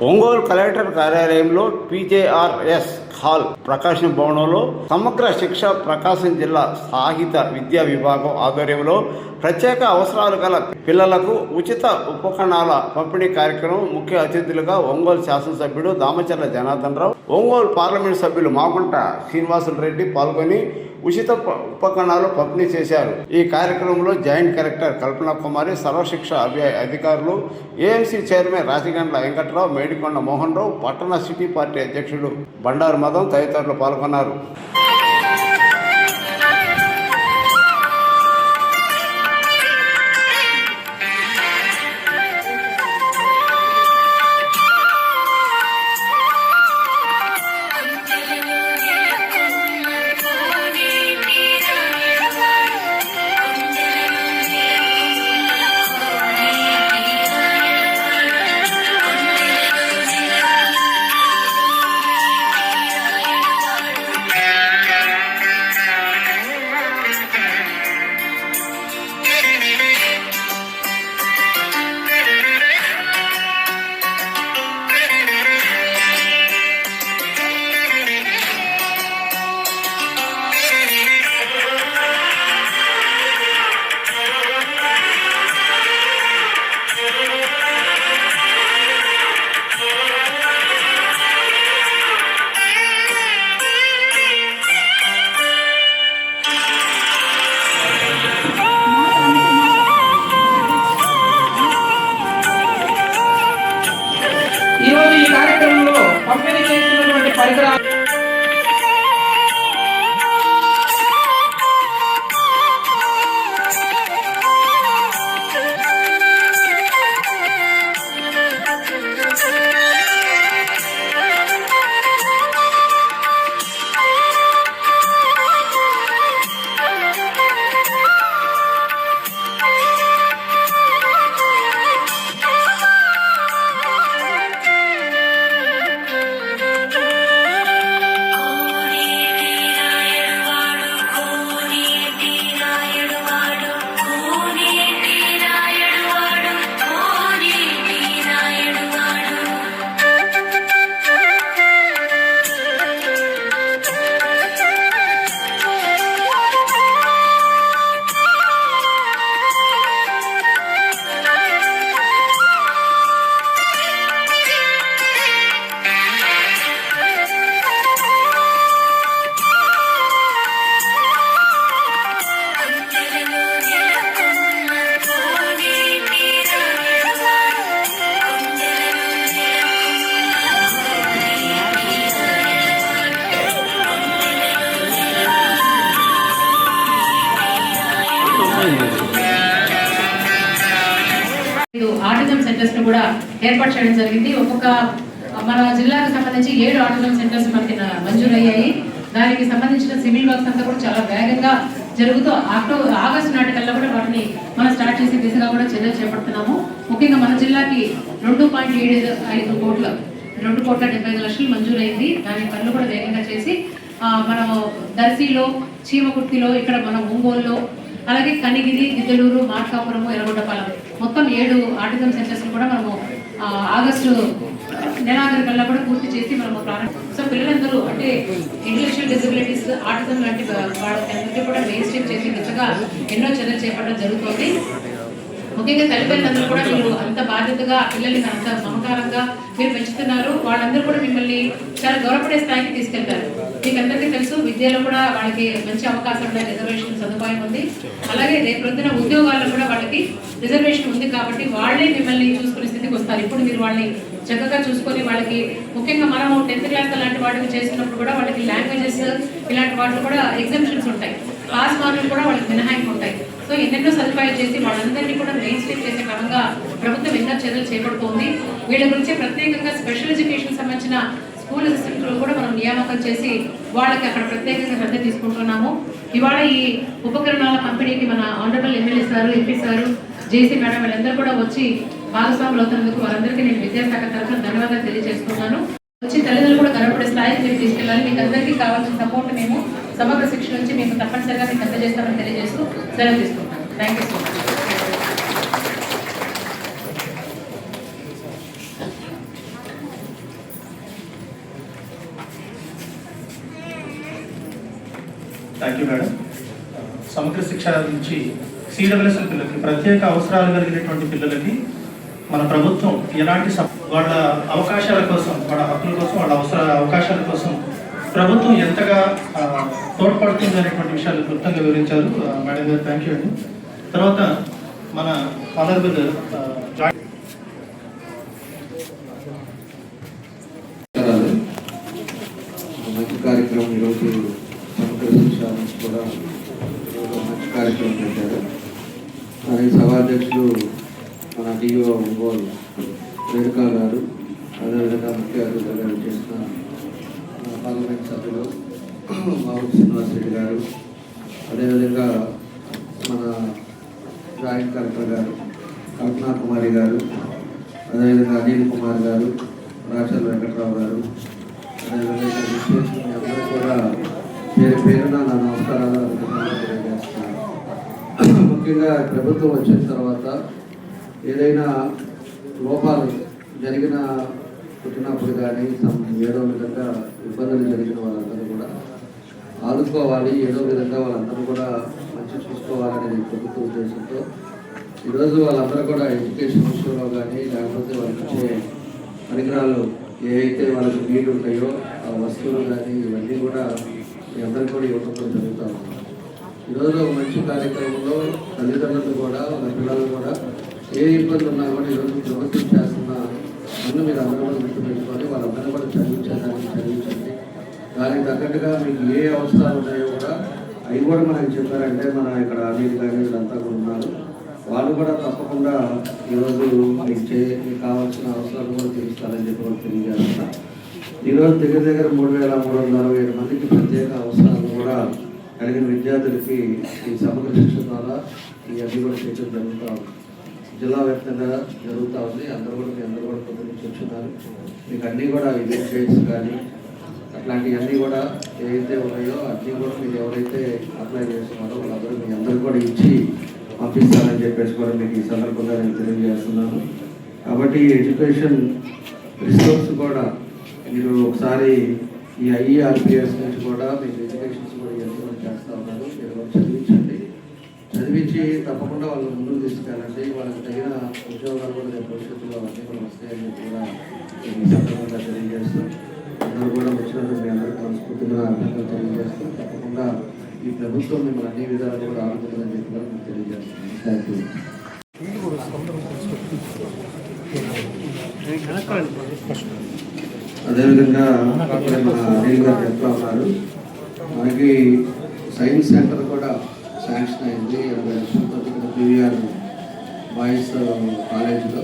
Ongole collector కార్యాలయంలో పీజేఆర్ఎస్ hall ప్రకాశం భవనంలో సమగ్ర శిక్ష ప్రకాశం జిల్లా సాహిత్య విద్యా విభాగం ఆధ్వర్యంలో ప్రత్యేక అవసరాలు గల పిల్లలకు ఉచిత ఉపకరణాల పంపిణీ కార్యక్రమం ముఖ్య అతిథులుగా ఒంగోలు శాసనసభ్యుడు దామచర్ల జనార్దన్ రావు, ఒంగోలు పార్లమెంట్ సభ్యులు మాగుంట శ్రీనివాసులు రెడ్డి పాల్గొని ఉచిత ఉపకరణాలు పంపిణీ చేశారు. ఈ కార్యక్రమంలో జాయింట్ కలెక్టర్ కల్పన కుమారి, సర్వశిక్ష అధికారులు, ఏఎంసీ చైర్మన్ రాజగండ్ల వెంకట్రావు, మేడికొండ మోహన్ రావు, పట్టణ సిటీ పార్టీ అధ్యక్షుడు బండారు మదం తదితరులు పాల్గొన్నారు. ఈరోజు ఈ కార్యక్రమంలో పంపిణీ చేస్తున్నటువంటి పరికరాలు ఆటిజం సెంటర్స్ ను కూడా ఏర్పాటు చేయడం జరిగింది. ఒక్కొక్క మన జిల్లాకు సంబంధించి 7 ఆటిజం సెంటర్స్ మనకి మంజూరయ్యాయి. దానికి సంబంధించిన సివిల్ వర్క్స్ అంతా కూడా చాలా వేగంగా జరుగుతూ ఆగస్టు నాటికల్లా కూడా వాటిని మనం స్టార్ట్ చేసే దిశగా కూడా చర్యలు చేపడుతున్నాము. ముఖ్యంగా మన జిల్లాకి 2.75 కోట్ల 2,75,00,000 మంజూరైంది. దాని పనులు కూడా వేగంగా చేసి మనం దర్శిలో, చీమకుర్తిలో, ఇక్కడ మనం ఒంగోలులో, అలాగే కనిగిరి, గిద్దలూరు, మార్కాపురము, ఎర్రగొండపాలెం మొత్తం 7 ఆటిజం సెంటర్స్ కూడా మనము ఆగస్టు నెలాఖరు కల్లా కూడా పూర్తి చేసి మనము ప్రారంభం. సో పిల్లలందరూ అంటే ఇంటెలెక్చువల్ డిజబిలిటీస్, ఆటిజం లాంటి వాళ్ళకి కూడా మెయిన్ స్ట్రీమ్ చేసి దిశగా ఎన్నో చర్యలు చేపట్టడం జరుగుతుంది. ముఖ్యంగా తల్లిదండ్రులందరూ కూడా మీరు అంత బాధ్యతగా పిల్లల్ని అంత మమకారంగా మీరు పెంచుతున్నారు. వాళ్ళందరూ కూడా మిమ్మల్ని చాలా గౌరవపడే స్థాయికి తీసుకెళ్తారు. మీకు అందరికీ తెలుసు, విద్యలో కూడా వాళ్ళకి మంచి అవకాశం ఉండే రిజర్వేషన్ సదుపాయం ఉంది. అలాగే రేపు పొద్దున ఉద్యోగాల్లో కూడా వాళ్ళకి రిజర్వేషన్ ఉంది కాబట్టి వాళ్ళే మిమ్మల్ని చూసుకునే స్థితికి వస్తారు. ఇప్పుడు మీరు వాళ్ళని చక్కగా చూసుకొని వాళ్ళకి ముఖ్యంగా మనము 10th క్లాస్ అలాంటి వాటికి చేసినప్పుడు కూడా వాళ్ళకి లాంగ్వేజెస్ ఇలాంటి వాటిలో కూడా ఎగ్జామ్షన్స్ ఉంటాయి, పాస్ మార్కులు కూడా వాళ్ళకి మినహాయింపు ఉంటాయి. సో ఎన్నెన్నో సదుపాయాలు చేసి వాళ్ళందరినీ కూడా మెయిన్ స్ట్రీమ్ చేసే క్రమంగా ప్రభుత్వం ఎన్నో చర్యలు చేపడుతోంది. వీళ్ళ గురించి ప్రత్యేకంగా స్పెషల్ ఎడ్యుకేషన్ సంబంధించిన స్కూల్ అసిస్టెంట్లు కూడా మనం నియామకం చేసి వాళ్ళకి అక్కడ ప్రత్యేకంగా శ్రద్ధ తీసుకుంటున్నాము. ఇవాళ ఈ ఉపకరణాల పంపిణీకి మన honourable MLA sir, MP sir, JC madam వీళ్ళందరూ కూడా వచ్చి భాగస్వాములు అవుతున్నందుకు వారందరికీ నేను విద్యాశాఖ తరఫున ధన్యవాదాలు తెలియజేస్తున్నాను. వచ్చి తల్లిదండ్రులు కూడా గర్వపడే స్థాయికి మీరు తీసుకెళ్ళాలి. మీకు అందరికీ కావాల్సిన సపోర్ట్ మేము సమగ్ర శిక్షణ నుంచి మేము తప్పనిసరిగా మీకు అందజేస్తామని తెలియజేస్తూ సెలవు తీసుకుంటాను. Thank you so much. Thank you madam. సమగ్ర శిక్ష నుంచి సిడబ్ల్యూఎస్ పిల్లలకి, ప్రత్యేక అవసరాలు కలిగినటువంటి పిల్లలకి మన ప్రభుత్వం ఎలాంటి వాళ్ళ అవకాశాల కోసం, వాళ్ళ హక్కుల కోసం, వాళ్ళ అవకాశాల కోసం ప్రభుత్వం ఎంతగా తోడ్పడుతుంది అనేటువంటి విషయాలు క్లుప్తంగా వివరించారు మేడం గారు. థ్యాంక్ యూ అండి. తర్వాత మన ఆనరబుల్ మంచి కార్యక్రమం ఈరోజు సమగ్ర శిక్ష నుంచి కూడా మంచి కార్యక్రమం పెట్టారు. ఈ సభాధ్యక్షులు మన డిఓ ఒంగోలు రేణుకా గారు, అదేవిధంగా ముఖ్య అతిథిగా చేసిన పార్లమెంట్ సభ్యులు మావుటి శ్రీనివాస్ రెడ్డి గారు, అదేవిధంగా మన జాయింట్ కలెక్టర్ గారు కల్పనా కుమారి గారు, అదేవిధంగా అనిల్ కుమార్ గారు, రాచల్ వెంకట్రావు గారు, అదేవిధంగా మీ అందరూ కూడా పేరున నా నమస్కారాలు తెలియజేస్తున్నాను. ముఖ్యంగా ప్రభుత్వం వచ్చిన తర్వాత ఏదైనా లోపాలు పుట్టినప్పుడు కానీ ఏదో విధంగా ఇబ్బందులు జరిగిన వాళ్ళందరూ కూడా ఆదుకోవాలి, ఏదో విధంగా వాళ్ళందరూ కూడా మంచి చూసుకోవాలనేది ప్రభుత్వ ఉద్దేశంతో ఈరోజు వాళ్ళందరూ కూడా ఎడ్యుకేషన్ విషయంలో కానీ, లేకపోతే వాళ్ళకి ఇచ్చే పరికరాలు ఏవైతే వాళ్ళకి నీళ్ళు ఉంటాయో ఆ వస్తువులు కానీ ఇవన్నీ కూడా మీ అందరికీ కూడా ఇవ్వడం జరుగుతూ ఉంది. ఈరోజు ఒక మంచి కార్యక్రమంలో తల్లిదండ్రులు కూడా వాళ్ళ పిల్లలు కూడా ఏ ఇబ్బంది ఉన్నా కూడా ఈరోజు ప్రభుత్వం చేస్తున్న పనులు మీరు అందరూ కూడా గుర్తుపెట్టుకొని వాళ్ళందరూ కూడా చదివించండి. దానికి తగ్గట్టుగా మీకు ఏ అవసరాలు ఉన్నాయో కూడా అవి కూడా మనకి చెప్పారంటే మన ఇక్కడ అనిల్ కానీ వీళ్ళంతా కూడా ఉన్నారు. వాళ్ళు కూడా తప్పకుండా ఈరోజు మీకు కావాల్సిన అవసరాలు కూడా తెలుస్తారని చెప్పి కూడా తెలియజేస్తున్నా. ఈరోజు దగ్గర 3,367 మందికి ప్రత్యేక అవసరాలు కూడా కలిగిన విద్యార్థులకి ఈ సమగ్ర శిక్ష ద్వారా ఈ అన్ని కూడా చేయడం జరుగుతూ ఉంది. జిల్లా వ్యాప్తంగా జరుగుతూ ఉంది. మీ అందరూ కూడా కొద్ది నుంచి వచ్చున్నారు. మీకు అన్నీ కూడా వెబ్సైట్స్ కానీ అట్లాంటివన్నీ కూడా ఏవైతే ఉన్నాయో అన్నీ కూడా మీరు ఎవరైతే అప్లై చేస్తున్నారో వాళ్ళందరూ మీ అందరూ కూడా ఇచ్చి పంపిస్తారని చెప్పేసి కూడా మీకు ఈ సందర్భంగా నేను తెలియజేస్తున్నాను. కాబట్టి ఎడ్యుకేషన్ రిసోర్స్ కూడా మీరు ఒకసారి ఈ IERPS నుంచి కూడా మీకు ఎడ్యుకేషన్స్ కూడా ఇవన్నీ కూడా చేస్తూ ఉన్నారు. మీరు కూడా చదివించి తప్పకుండా వాళ్ళు ముందుకు తీసుకెళ్ళండి. వాళ్ళకి తగిన ఉద్యోగాలు కూడా రేపు భవిష్యత్తులో అవన్నీ కూడా వస్తాయని చెప్పి కూడా ఈ సందర్భంగా తెలియజేస్తాం. అందరూ కూడా వచ్చినందుకు మీ అందరికీ మనస్ఫూర్తిగా అర్థంగా తెలియజేస్తాం. తప్పకుండా ఈ ప్రభుత్వం మిమ్మల్ని అన్ని విధాలు కూడా ఆడుతుందని చెప్పి కూడా మీకు తెలియజేస్తాం. Thank you. అదేవిధంగా మన అనిల్ గారు చెప్తా ఉన్నారు, మనకి సైన్స్ సెంటర్ కూడా శాంక్షన్ అయింది 20 లక్షలతో PVR బాయ్స్ కాలేజీలో.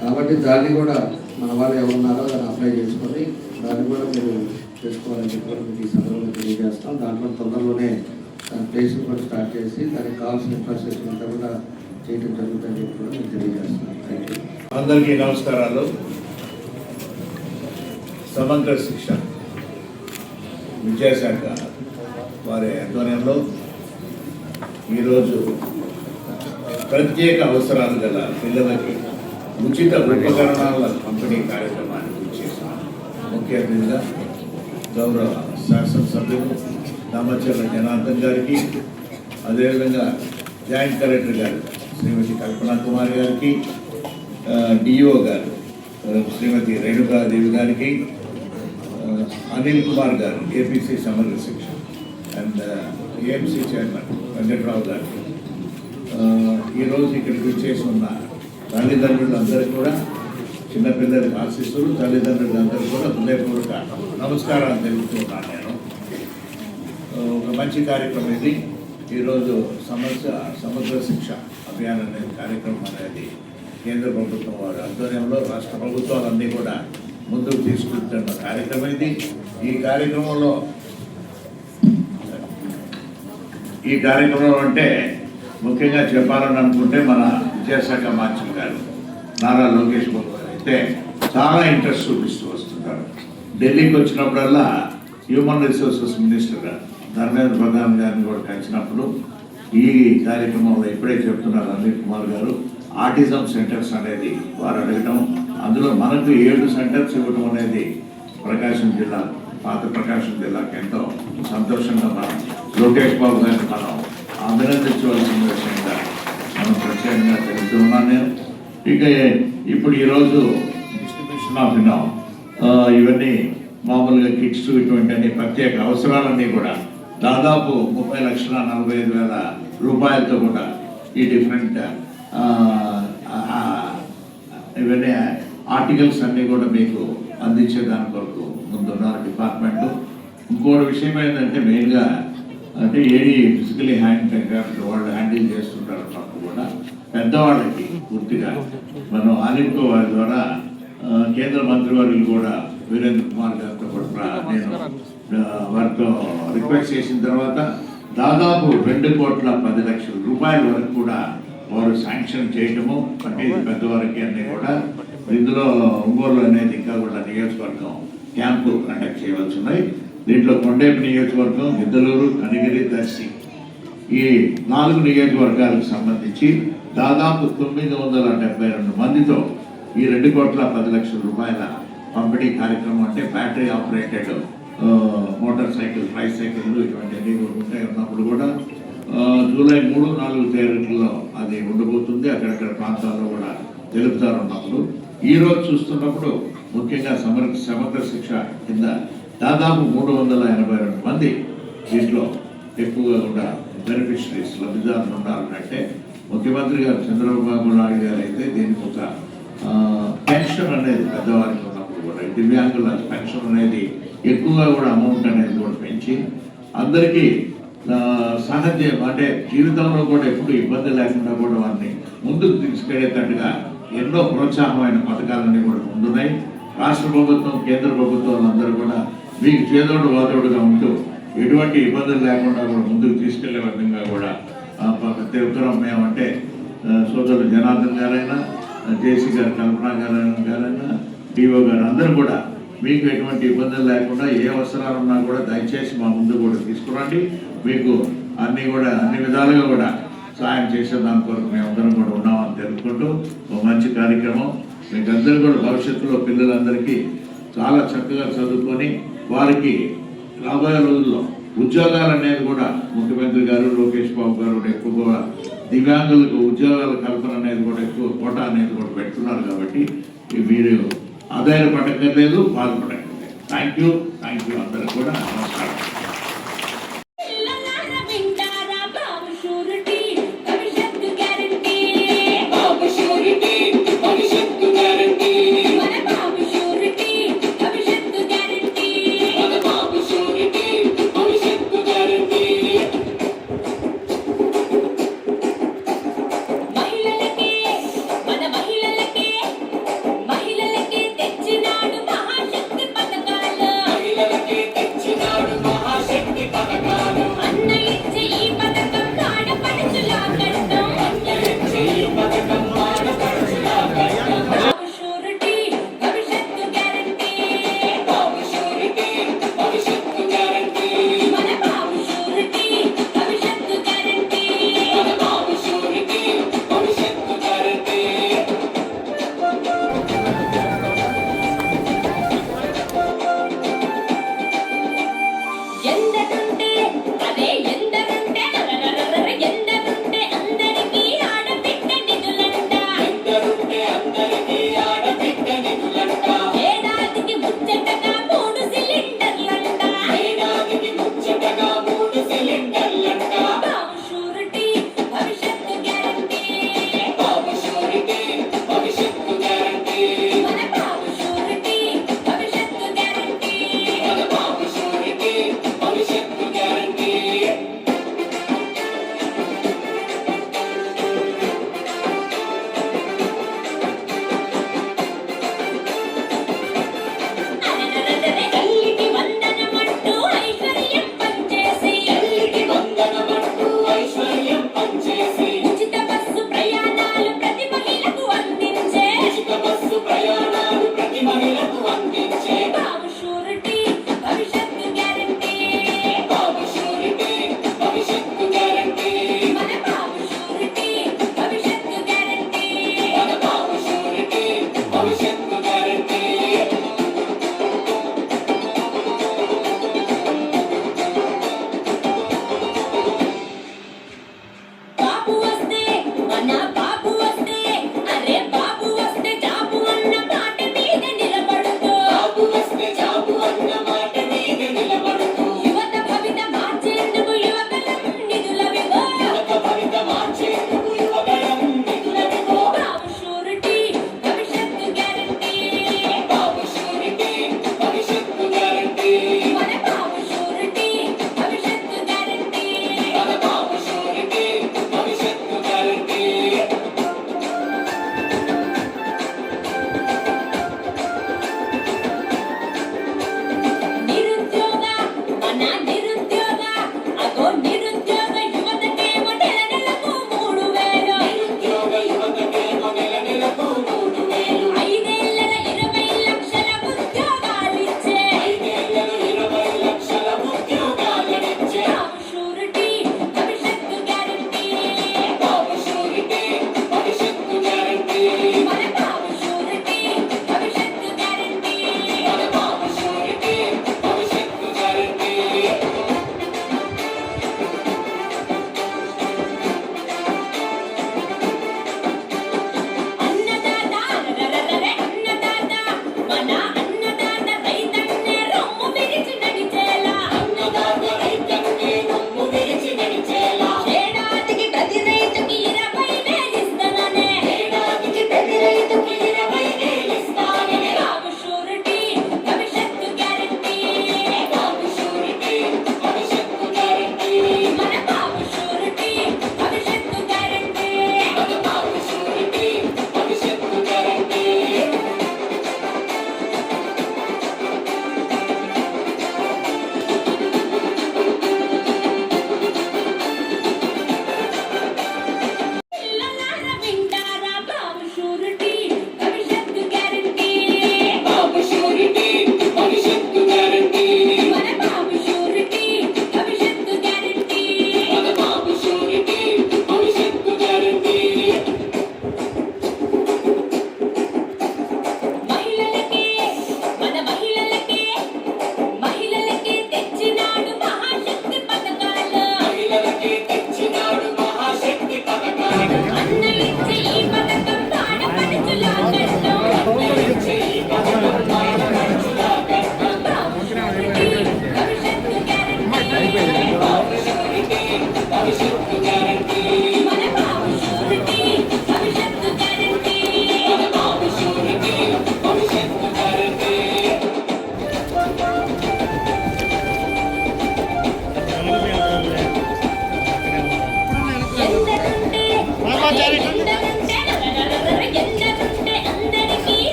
కాబట్టి దాన్ని కూడా మన వాళ్ళు ఎవరున్నారో దాన్ని అప్లై చేసుకొని దాన్ని కూడా మీరు చేసుకోవాలని చెప్పి కూడా మీకు ఈ సందర్భంగా తెలియజేస్తాం. దాంట్లో తొందరలోనే దాని ప్లేస్ని కూడా స్టార్ట్ చేసి దానికి కావాల్సిన ఇన్ఫ్రాస్ట్రక్చర్ అంతా కూడా చేయడం జరుగుతుందని చెప్పి కూడా మీకు తెలియజేస్తున్నాం. Thank you. అందరికీ నమస్కారాలు. సమగ్ర శిక్ష విద్యాశాఖ వారి ఆధ్వర్యంలో ఈరోజు ప్రత్యేక అవసరాలు గల పిల్లలకి ఉచిత ఉపకరణాల పంపిణీ కార్యక్రమాన్ని చేశాం. ముఖ్య అతిథిగా గౌరవ శాసనసభ్యులు దామచర్ల జనార్దన్ గారికి, అదేవిధంగా జాయింట్ కలెక్టర్ గారు శ్రీమతి కల్పనా కుమార్ గారికి, డిఓ గారు శ్రీమతి రేణుకాదేవి గారికి, అనిల్ కుమార్ గారు APC సమగ్ర శిక్ష అండ్ AMC చైర్మన్ వెంకట్రావు గారికి, ఈరోజు ఇక్కడికి వచ్చేసి ఉన్న తల్లిదండ్రులందరికీ కూడా చిన్నపిల్లలకి ఆశీస్సులు, తల్లిదండ్రులందరూ కూడా హృదయపూర్వక నమస్కారాలు తెలుపుతున్నాను. నేను ఒక మంచి కార్యక్రమం ఇది. ఈరోజు సమగ్ర శిక్ష అభియాన్ అనే కార్యక్రమం అనేది కేంద్ర ప్రభుత్వం వారి ఆధ్వర్యంలో రాష్ట్ర ప్రభుత్వాలన్నీ కూడా ముందుకు తీసుకుంటున్న కార్యక్రమం ఇది. ఈ కార్యక్రమంలో అంటే ముఖ్యంగా చెప్పాలని అనుకుంటే మన విద్యాశాఖ మంత్రి గారు నారా లోకేష్ బాబు గారు అయితే చాలా ఇంట్రెస్ట్ చూపిస్తూ వస్తున్నారు. ఢిల్లీకి వచ్చినప్పుడల్లా human resources minister Dharmendra Pradhan గారిని కూడా కలిసినప్పుడు ఈ కార్యక్రమంలో ఇప్పుడే చెప్తున్నారు అనిల్ కుమార్ గారు, ఆటిజం సెంటర్స్ అనేది వారు అడగటం, అందులో మనకు 7 సెంటర్స్ ఇవ్వడం అనేది ప్రకాశం జిల్లా పాత ప్రకాశం జిల్లాకి ఎంతో సంతోషంగా మనం లోకేష్ బాబు గారిని మనం అభినందించవలసిన విషయంగా మనం ప్రత్యేకంగా తెలుస్తూ ఉన్నాను నేను. ఇక ఇప్పుడు ఈరోజు డిస్ట్రిబ్యూషన్ ఆఫ్ ఇవన్నీ మామూలుగా కిట్స్ ఇటువంటి అన్ని ప్రత్యేక అవసరాలన్నీ కూడా దాదాపు 30,45,000 రూపాయలతో కూడా ఈ డిఫరెంట్ ఇవన్నీ ఆర్టికల్స్ అన్నీ కూడా మీకు అందించే దాని కొరకు ముందున్నారు డిపార్ట్మెంట్. ఇంకోటి విషయం ఏంటంటే మెయిన్గా అంటే ఏది ఫిజికలీ హ్యాండిక్యాప్డ్ వాళ్ళు హ్యాండిల్ చేస్తుంటారు అన్నప్పుడు కూడా పెద్దవాళ్ళకి పూర్తిగా మనం ఆలింకో వారి ద్వారా కేంద్ర మంత్రివర్యులు కూడా వీరేంద్ర కుమార్ గారితో కూడా నేను వారితో రిక్వెస్ట్ చేసిన తర్వాత దాదాపు 2,10,00,000 రూపాయల వరకు కూడా వారు శాంక్షన్ చేయటము అంటే ఇది పెద్దవారికి అన్నీ కూడా ఇందులో ఒంగోలు అనేది ఇంకా కూడా నియోజకవర్గం క్యాంపు కండక్ట్ చేయవలసి ఉన్నాయి. దీంట్లో కొండేపు నియోజకవర్గం, గిద్దలూరు, కనిగిరి, దర్శి ఈ 4 నియోజకవర్గాలకు సంబంధించి దాదాపు 972 మందితో ఈ 2,10,00,000 రూపాయల పంపిణీ కార్యక్రమం అంటే బ్యాటరీ ఆపరేటెడ్ మోటార్ సైకిల్, ట్రైసైకిళ్ళు ఇటువంటివన్నీ ఉంటాయి. ఉన్నప్పుడు కూడా జూలై 3-4 తేదీల్లో అది ఉండబోతుంది. అక్కడక్కడ ప్రాంతాల్లో కూడా తెలుపుతారు. ఉన్నప్పుడు ఈరోజు చూస్తున్నప్పుడు ముఖ్యంగా సమగ్ర శిక్ష కింద దాదాపు 382 మంది దీంట్లో ఎక్కువగా కూడా బెనిఫిషరీస్ లబ్ధిదారులు ఉండాలంటే ముఖ్యమంత్రి గారు చంద్రబాబు నాయుడు గారు అయితే దీనికి ఒక పెన్షన్ అనేది పెద్దవారికి ఉన్నప్పుడు కూడా దివ్యాంగుల పెన్షన్ అనేది ఎక్కువగా కూడా అమౌంట్ అనేది కూడా పెంచి అందరికీ సాహిత్యం అంటే జీవితంలో కూడా ఎప్పుడు ఇబ్బంది లేకుండా కూడా వారిని ముందుకు తీసుకెళ్లేటట్టుగా ఎన్నో ప్రోత్సాహమైన పథకాలన్నీ కూడా ముందున్నాయి. రాష్ట్ర ప్రభుత్వం, కేంద్ర ప్రభుత్వాలు అందరూ కూడా మీకు చేదోడు వాదోడుగా ఉంటూ ఎటువంటి ఇబ్బందులు లేకుండా కూడా ముందుకు తీసుకెళ్లే విధంగా కూడా ప్రతి ఒక్కరూ మేమంటే సోదరులు జనార్దన్ గారైనా, జేసీ గారు, కల్పన గారైనా, డిఓ గారు అందరూ కూడా మీకు ఎటువంటి ఇబ్బందులు లేకుండా ఏ అవసరాలు ఉన్నా కూడా దయచేసి మా ముందు కూడా తీసుకురండి. మీకు అన్ని విధాలుగా కూడా సాయం చేసే దాని కొరకు మేమందరం కూడా ఉన్నామని తెలుపుకుంటూ ఒక మంచి కార్యక్రమం. మీకు అందరూ కూడా భవిష్యత్తులో పిల్లలందరికీ చాలా చక్కగా చదువుకొని వారికి రాబోయే రోజుల్లో ఉద్యోగాలు అనేది కూడా ముఖ్యమంత్రి గారు, లోకేష్ బాబు గారు ఎక్కువగా దివ్యాంగులకు ఉద్యోగాల కల్పన అనేది కూడా ఎక్కువ కోటా అనేది కూడా పెడుతున్నారు. కాబట్టి మీరు ఆదాయపడక్కర్లేదు, బాధపడక్కర్లేదు. థ్యాంక్ యూ అందరికి కూడా నమస్కారం.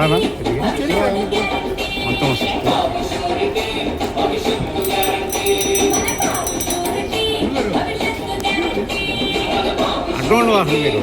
రానా మొత్తం వస్తుంది. అడ్వాన్స్ వాసన మీరు